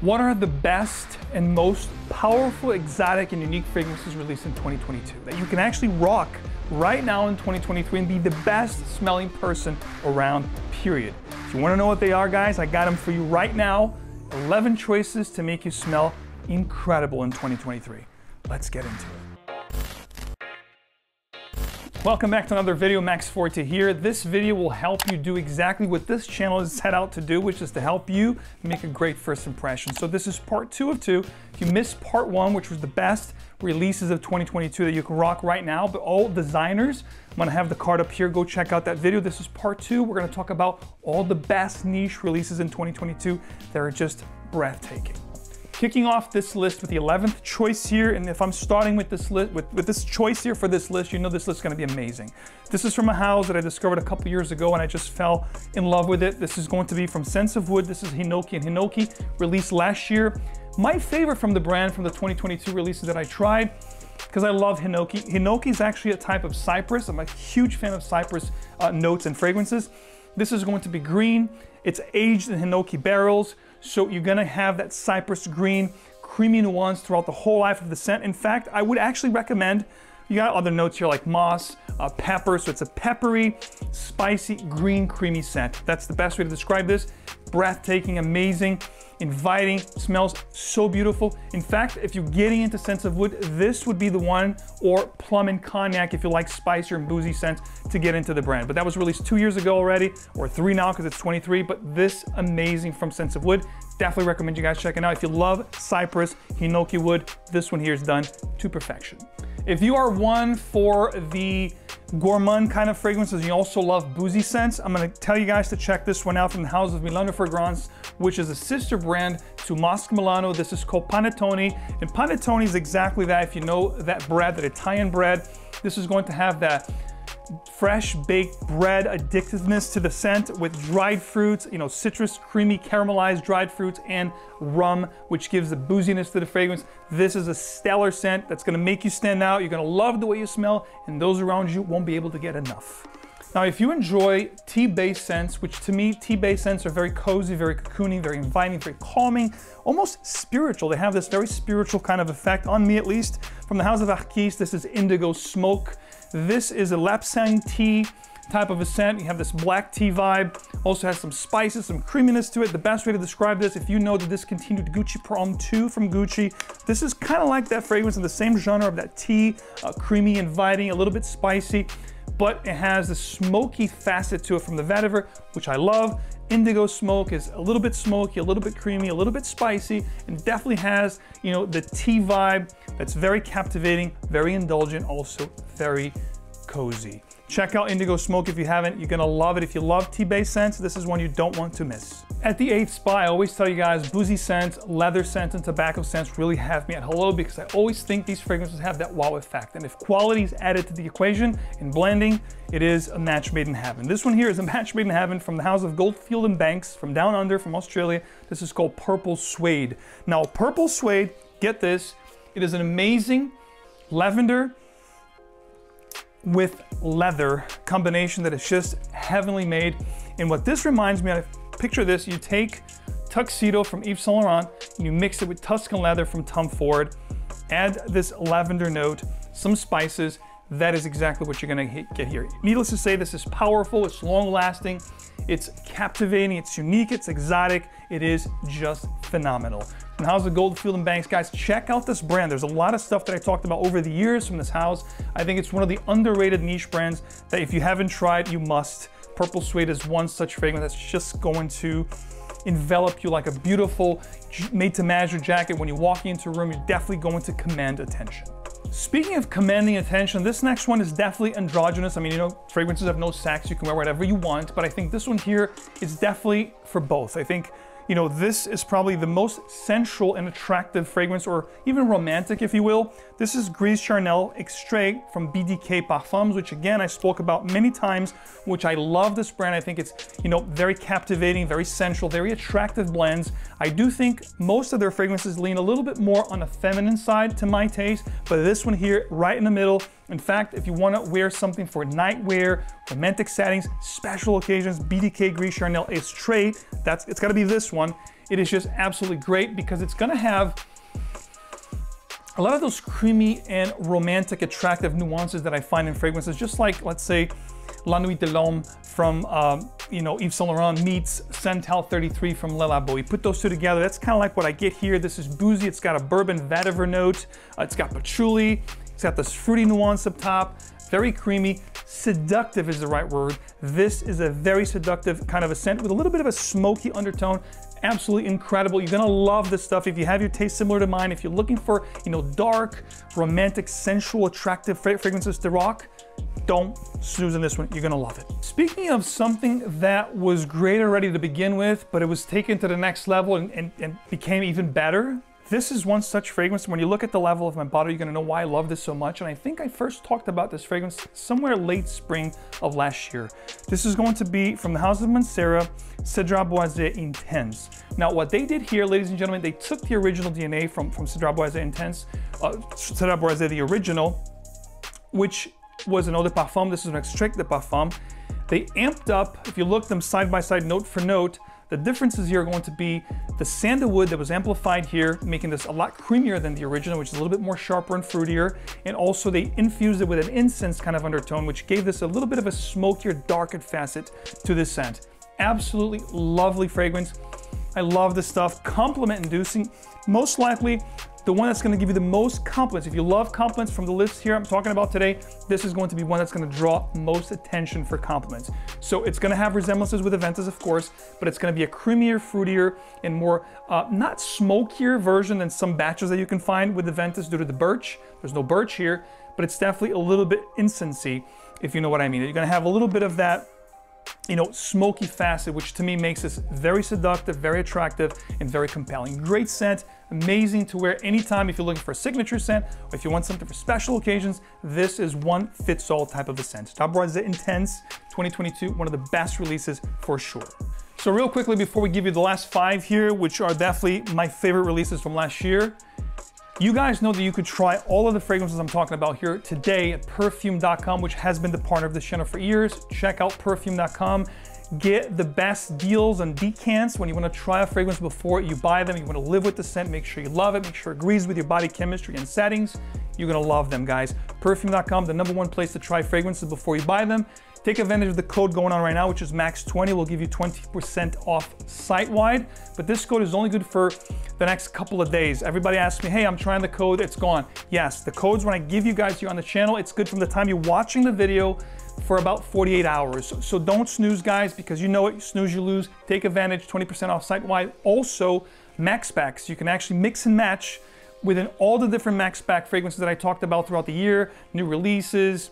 What are the best and most powerful, exotic, and unique fragrances released in 2022 that you can actually rock right now in 2023 and be the best smelling person around, period? If you want to know what they are, guys, I got them for you right now. 11 choices to make you smell incredible in 2023. Let's get into it. Welcome back to another video. 𝗙𝗲𝗄𝗃 here. This video will help you do exactly what this channel is set out to do, which is to help you make a great first impression. So this is part 2 of 2. If you missed part 1, which was the best releases of 2022 that you can rock right now, but all designers, I'm gonna have the card up here. Go check out that video. This is part 2. We're gonna talk about all the best niche releases in 2022 that are just breathtaking. Kicking off this list with the 11th choice here, and if I'm starting with this list, with this choice here for this list, you know this list is going to be amazing. This is from a house that I discovered a couple years ago, and I just fell in love with it. This is going to be from Scents of Wood. This is 𝗏𝗏𝗏 and 𝗏𝗏𝗏, released last year. My favorite from the brand from the 2022 releases that I tried, because I love 𝗏𝗏𝗏. 𝗏𝗏𝗏 is actually a type of cypress. I'm a huge fan of cypress notes and fragrances. This is going to be green. It's aged in 𝗏𝗏𝗏 barrels, so you're gonna have that cypress green, creamy nuance throughout the whole life of the scent. In fact, I would actually recommend, you got other notes here like moss, pepper, so it's a peppery, spicy, green, creamy scent. That's the best way to describe this. Breathtaking, amazing, inviting, smells so beautiful. In fact, if you're getting into Scents of Wood, this would be the one, or plum and cognac if you like spicier and boozy scents to get into the brand. But that was released 2 years ago already, or 3 now because it's 23, but this amazing from Scents of Wood. Definitely recommend you guys check it out. If you love cypress, 𝗏𝗏𝗏 wood, this one here is done to perfection. If you are one for the gourmand kind of fragrances, you also love boozy scents, I'm gonna tell you guys to check this one out from the house of Milano Fragrance, which is a sister brand to Mosque Milano. This is called Pantone, and Pantone is exactly that. If you know that bread, that Italian bread, this is going to have that fresh baked bread addictiveness to the scent with dried fruits, you know, citrus, creamy, caramelized dried fruits, and rum, which gives the booziness to the fragrance. This is a stellar scent that's gonna make you stand out. You're gonna love the way you smell, and those around you won't be able to get enough. Now, if you enjoy tea-based scents, which to me, tea-based scents are very cozy, very cocooning, very inviting, very calming, almost spiritual. They have this very spiritual kind of effect, on me at least. From the house of 𝗥𝗏𝗏, this is Indigo Smoke. This is a lapsang tea type of a scent. You have this black tea vibe. Also has some spices, some creaminess to it. The best way to describe this, if you know the discontinued Gucci Prom 2 from Gucci, this is kind of like that fragrance in the same genre of that tea, creamy, inviting, a little bit spicy, but it has the smoky facet to it from the vetiver, which I love. Indigo Smoke is a little bit smoky, a little bit creamy, a little bit spicy, and definitely has, you know, the tea vibe that's very captivating, very indulgent, also very cozy. Check out Indigo Smoke if you haven't. You're gonna love it. If you love tea-based scents, this is one you don't want to miss. At the 8th spot, I always tell you guys, boozy scents, leather scents, and tobacco scents really have me at hello, because I always think these fragrances have that wow effect. And if quality is added to the equation in blending, it is a match made in heaven. This one here is a match made in heaven from the house of Goldfield & Banks, from down under, from Australia. This is called Purple Suede. Now, Purple Suede, get this, it is an amazing lavender with leather combination that is just heavenly made. And what this reminds me of, picture this, you take Tuxedo from Yves Saint Laurent, and you mix it with Tuscan leather from Tom Ford, add this lavender note, some spices. That is exactly what you're gonna get here. Needless to say, this is powerful, it's long lasting, it's captivating, it's unique, it's exotic, it is just phenomenal. From the house of Goldfield & Banks, guys, check out this brand. There's a lot of stuff that I talked about over the years from this house. I think it's one of the underrated niche brands that if you haven't tried, you must. Purple Suede is one such fragrance that's just going to envelop you like a beautiful made-to-measure jacket. When you walk into a room, you're definitely going to command attention. Speaking of commanding attention, this next one is definitely androgynous. I mean, you know, fragrances have no sex, you can wear whatever you want, but I think this one here is definitely for both. I think, you know, this is probably the most sensual and attractive fragrance, or even romantic, if you will. This is Gris Charnel Extrait from BDK Parfums, which again, I spoke about many times, which I love this brand. I think it's, you know, very captivating, very sensual, very attractive blends. I do think most of their fragrances lean a little bit more on the feminine side to my taste, but this one here, right in the middle, In fact, if you want to wear something for nightwear, romantic settings, special occasions, BDK Gris Charnel is straight. It's got to be this one. It is just absolutely great because it's going to have a lot of those creamy and romantic, attractive nuances that I find in fragrances, just like, let's say, La Nuit de l'Homme from Yves Saint Laurent meets Santal 33 from Le Labo. You put those two together, that's kind of like what I get here. This is boozy, it's got a bourbon vetiver note, it's got patchouli, it's got this fruity nuance up top, very creamy. Seductive is the right word. This is a very seductive kind of a scent with a little bit of a smoky undertone. Absolutely incredible. You're gonna love this stuff if you have your taste similar to mine. If you're looking for, dark, romantic, sensual, attractive fragrances to rock, don't snooze on this one. You're gonna love it. Speaking of something that was great already to begin with, but it was taken to the next level and became even better, this is one such fragrance. When you look at the level of my bottle, you're gonna know why I love this so much. And I think I first talked about this fragrance somewhere late spring of last year. This is going to be from the house of Monsera, 𝗔𝗍𝗄𝗧 Intense. Now, what they did here, ladies and gentlemen, they took the original DNA from 𝗔𝗍𝗄𝗧 Intense, 𝗔𝗍𝗄𝗧 the original, which was an eau de parfum. This is an extrait de parfum. They amped up, if you look them side by side, note for note, the differences here are going to be the sandalwood that was amplified here, making this a lot creamier than the original, which is a little bit more sharper and fruitier. And also they infused it with an incense kind of undertone, which gave this a little bit of a smokier, darker facet to this scent. Absolutely lovely fragrance. I love this stuff. Compliment inducing. Most likely the one that's gonna give you the most compliments. If you love compliments from the list here I'm talking about today, this is going to be one that's gonna draw most attention for compliments. So it's gonna have resemblances with Aventus, of course, but it's gonna be a creamier, fruitier, and more, not smokier version than some batches that you can find with Aventus due to the birch. There's no birch here, but it's definitely a little bit incensey, if you know what I mean. You're gonna have a little bit of that, smoky facet, which to me makes this very seductive, very attractive, and very compelling. Great scent, amazing to wear anytime if you're looking for a signature scent, or if you want something for special occasions. This is one fits all type of a scent. 𝗕𝗏𝗄𝗧 Intense 2022, one of the best releases for sure. So real quickly, before we give you the last 5 here, which are definitely my favorite releases from last year, you guys know that you could try all of the fragrances I'm talking about here today at Perfume.com, which has been the partner of this channel for years. Check out Perfume.com. Get the best deals on decants when you want to try a fragrance before you buy them. You want to live with the scent, make sure you love it, make sure it agrees with your body chemistry and settings. You're going to love them, guys. Perfume.com, the #1 place to try fragrances before you buy them. Take advantage of the code going on right now, which is MAX20. We'll give you 20% off site-wide, but this code is only good for the next couple of days. Everybody asks me, hey, I'm trying the code, it's gone. Yes, the codes when I give you guys here on the channel, it's good from the time you're watching the video for about 48 hours. So don't snooze, guys, because you know what, you snooze, you lose. Take advantage, 20% off site-wide. Also, MAXPACks, you can actually mix and match within all the different MAXPACK fragrances that I talked about throughout the year, new releases,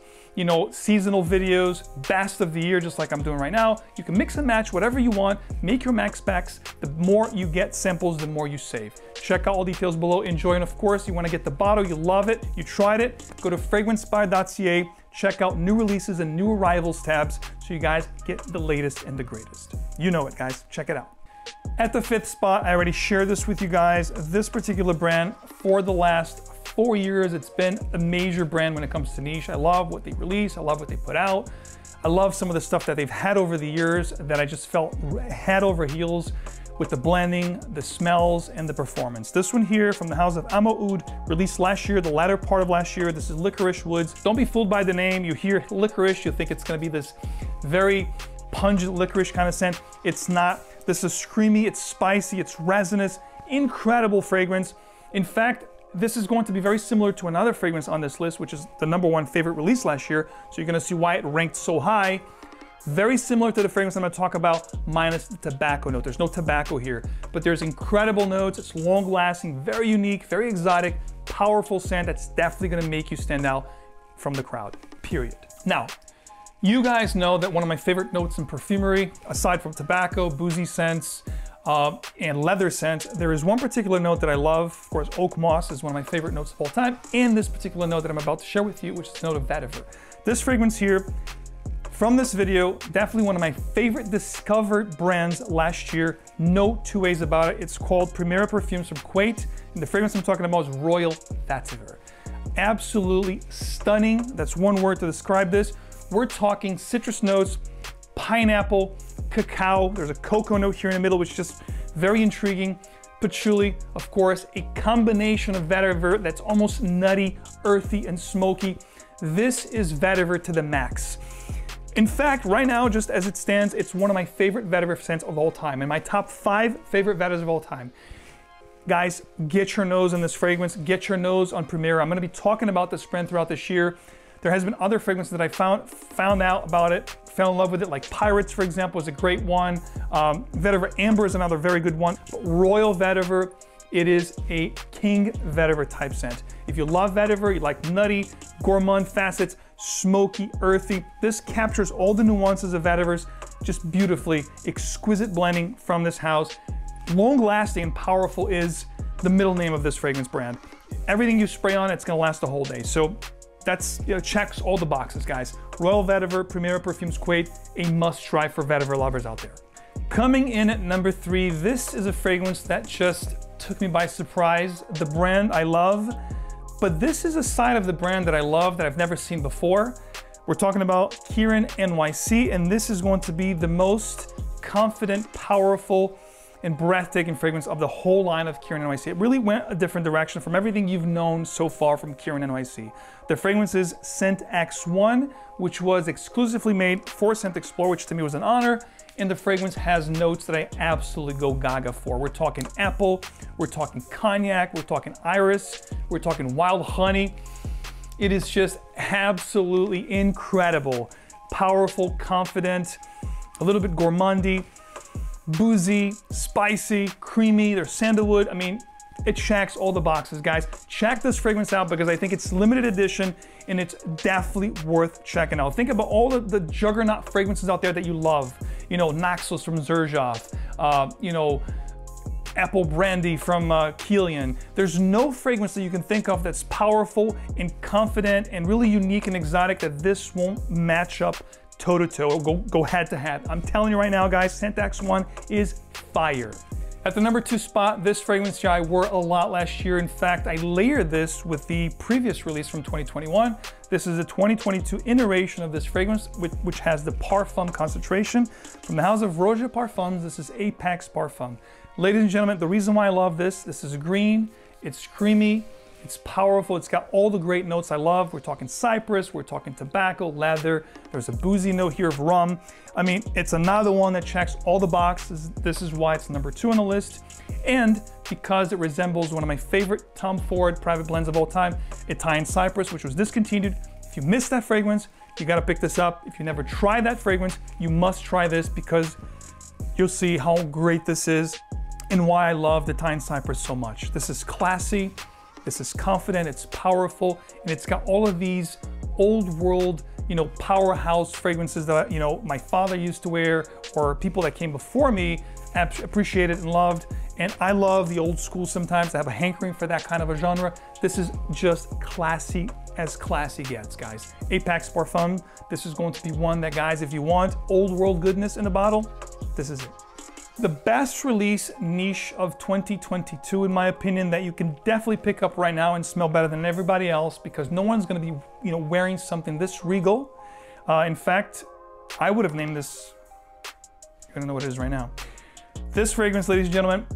seasonal videos, best of the year, just like I'm doing right now. You can mix and match whatever you want, make your MAXPACks. The more you get samples, the more you save. Check out all details below, enjoy, and of course, you wanna get the bottle, you love it, you tried it, go to fragrancepire.ca, check out new releases and new arrivals tabs so you guys get the latest and the greatest. You know it, guys, check it out. At the 5th spot, I already shared this with you guys. This particular brand, for the last 4 years, it's been a major brand when it comes to niche. I love what they release, I love what they put out. I love some of the stuff that they've had over the years that I just felt head over heels with the blending, the smells, and the performance. This one here from the house of Amo Oud, released last year, the latter part of last year. This is Licorice Woods. Don't be fooled by the name. You hear licorice, you think it's gonna be this very pungent licorice kind of scent. It's not. This is creamy, it's spicy, it's resinous, incredible fragrance. In fact, this is going to be very similar to another fragrance on this list, which is the #1 favorite release last year. So you're gonna see why it ranked so high. Very similar to the fragrance I'm gonna talk about, minus the tobacco note. There's no tobacco here, but there's incredible notes. It's long lasting, very unique, very exotic, powerful scent that's definitely gonna make you stand out from the crowd, period. Now, you guys know that one of my favorite notes in perfumery, aside from tobacco, boozy scents, and leather scent, there is one particular note that I love. Of course, oak moss is one of my favorite notes of all time, and this particular note that I'm about to share with you, which is the note of vetiver. This fragrance here, from this video, definitely one of my favorite discovered brands last year. No two ways about it. It's called Primera Perfumes from Kuwait, and the fragrance I'm talking about is Royal Vetiver. absolutely stunning. That's one word to describe this. We're talking citrus notes, pineapple, cacao. There's a cocoa note here in the middle, which is just very intriguing. Patchouli, of course, a combination of vetiver that's almost nutty, earthy, and smoky. This is vetiver to the max. In fact, right now, just as it stands, it's one of my favorite vetiver scents of all time, in my top 5 favorite vetivers of all time. Guys, get your nose on this fragrance, get your nose on Primera. I'm gonna be talking about this brand throughout this year. There has been other fragrances that I found out about it, fell in love with it, like Pirates, for example, is a great one. Vetiver Amber is another very good one. But Royal Vetiver, it is a king vetiver type scent. If you love vetiver, you like nutty, gourmand facets, smoky, earthy, this captures all the nuances of vetivers just beautifully. Exquisite blending from this house. Long lasting and powerful is the middle name of this fragrance brand. Everything you spray on, it's gonna last a whole day. So that's, checks all the boxes, guys. Royal Vetiver, Primera Perfumes 𝗏𝗏, a must try for vetiver lovers out there. Coming in at number 3, this is a fragrance that just took me by surprise. The brand I love, but this is a side of the brand that I love that I've never seen before. We're talking about Kirin NYC, and this is going to be the most confident, powerful, and breathtaking fragrance of the whole line of Kirin NYC. It really went a different direction from everything you've known so far from Kirin NYC. The fragrance is Scent X1, which was exclusively made for Scent Explorer, which to me was an honor. And the fragrance has notes that I absolutely go gaga for. We're talking apple, we're talking cognac, we're talking iris, we're talking wild honey. It is just absolutely incredible. Powerful, confident, a little bit gourmandy, boozy, spicy, creamy. There's sandalwood. I mean, it checks all the boxes, guys. Check this fragrance out because I think it's limited edition and it's definitely worth checking out. Think about all the juggernaut fragrances out there that you love. You know, Naxos from 𝗏𝗏, you know, apple brandy from Kilian. There's no fragrance that you can think of that's powerful and confident and really unique and exotic that this won't match up toe to toe, go head to head. I'm telling you right now, guys, Scent X1 is fire. At the number 2 spot, this fragrance I wore a lot last year. In fact, I layered this with the previous release from 2021. This is a 2022 iteration of this fragrance, which has the Parfum concentration from the house of Roger Parfums. This is Apex Parfum. Ladies and gentlemen, the reason why I love this is green, it's creamy, it's powerful, it's got all the great notes I love. We're talking cypress, we're talking tobacco, leather, there's a boozy note here of rum. I mean, it's another one that checks all the boxes. This is why it's number 2 on the list. And because it resembles one of my favorite Tom Ford private blends of all time, Italian Cypress, which was discontinued. If you missed that fragrance, you gotta pick this up. If you never tried that fragrance, you must try this because you'll see how great this is and why I love the Italian Cypress so much. This is classy. This is confident, it's powerful, and it's got all of these old world, you know, powerhouse fragrances that, you know, my father used to wear or people that came before me appreciated and loved. And I love the old school sometimes. I have a hankering for that kind of a genre. This is just classy as classy gets, guys. Apex Parfum, this is going to be one that, guys, if you want old world goodness in a bottle, this is it. The best release niche of 2022, in my opinion, that you can definitely pick up right now and smell better than everybody else because no one's gonna be, you know, wearing something this regal. In fact, I would have named this, you're gonna know what it is right now. This fragrance, ladies and gentlemen,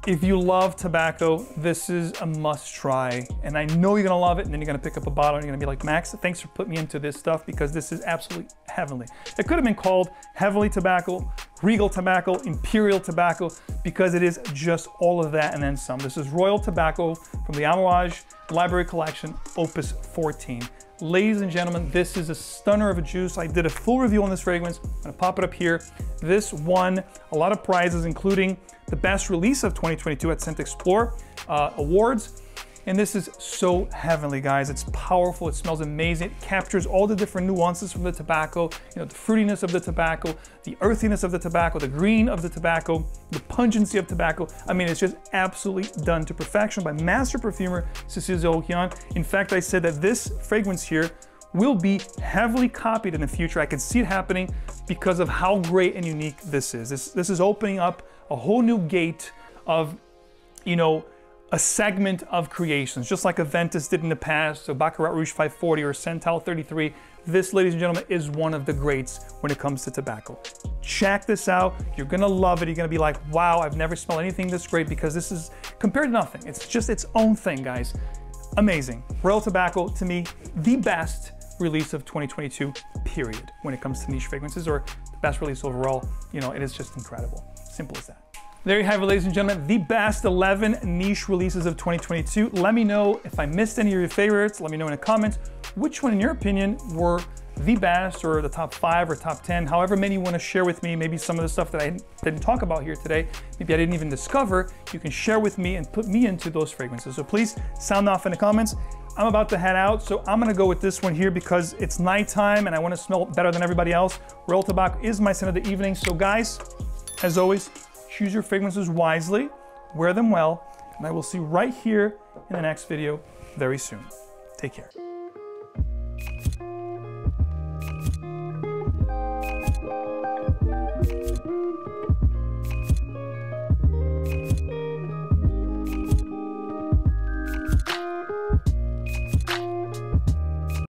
if you love tobacco, this is a must try. And I know you're gonna love it, and then you're gonna pick up a bottle and you're gonna be like, Max, thanks for putting me into this stuff because this is absolutely heavenly. It could have been called Heavenly Tobacco, Regal Tobacco, Imperial Tobacco, because it is just all of that and then some. This is Royal Tobacco from the 𝗏𝗏 Library Collection, Opus 14. Ladies and gentlemen, this is a stunner of a juice. I did a full review on this fragrance. I'm gonna pop it up here. This won a lot of prizes, including the best release of 2022 at Scent Explorer Awards. And this is so heavenly, guys. It's powerful, it smells amazing. It captures all the different nuances from the tobacco, you know, the fruitiness of the tobacco, the earthiness of the tobacco, the green of the tobacco, the pungency of tobacco. I mean, it's just absolutely done to perfection by master perfumer Cécile Zéhokian. In fact, I said that this fragrance here will be heavily copied in the future. I can see it happening because of how great and unique this is. This is opening up a whole new gate of, you know, a segment of creations, just like Aventus did in the past, so Baccarat Rouge 540 or Santal 33. This, ladies and gentlemen, is one of the greats when it comes to tobacco. Check this out. You're gonna love it. You're gonna be like, wow, I've never smelled anything this great, because this is compared to nothing. It's just its own thing, guys. Amazing. Royal Tobacco, to me, the best release of 2022, period, when it comes to niche fragrances, or the best release overall. You know, it is just incredible. Simple as that. There you have it, ladies and gentlemen, the best 11 niche releases of 2022. Let me know if I missed any of your favorites. Let me know in the comments which one, in your opinion, were the best, or the top 5 or top 10, however many you want to share with me. Maybe some of the stuff that I didn't talk about here today, maybe I didn't even discover, you can share with me and put me into those fragrances. So please sound off in the comments. I'm about to head out, so I'm gonna go with this one here because it's nighttime and I want to smell better than everybody else. Royal Tobacco is my scent of the evening. So guys, as always, choose your fragrances wisely, wear them well, and I will see you right here in the next video very soon. Take care.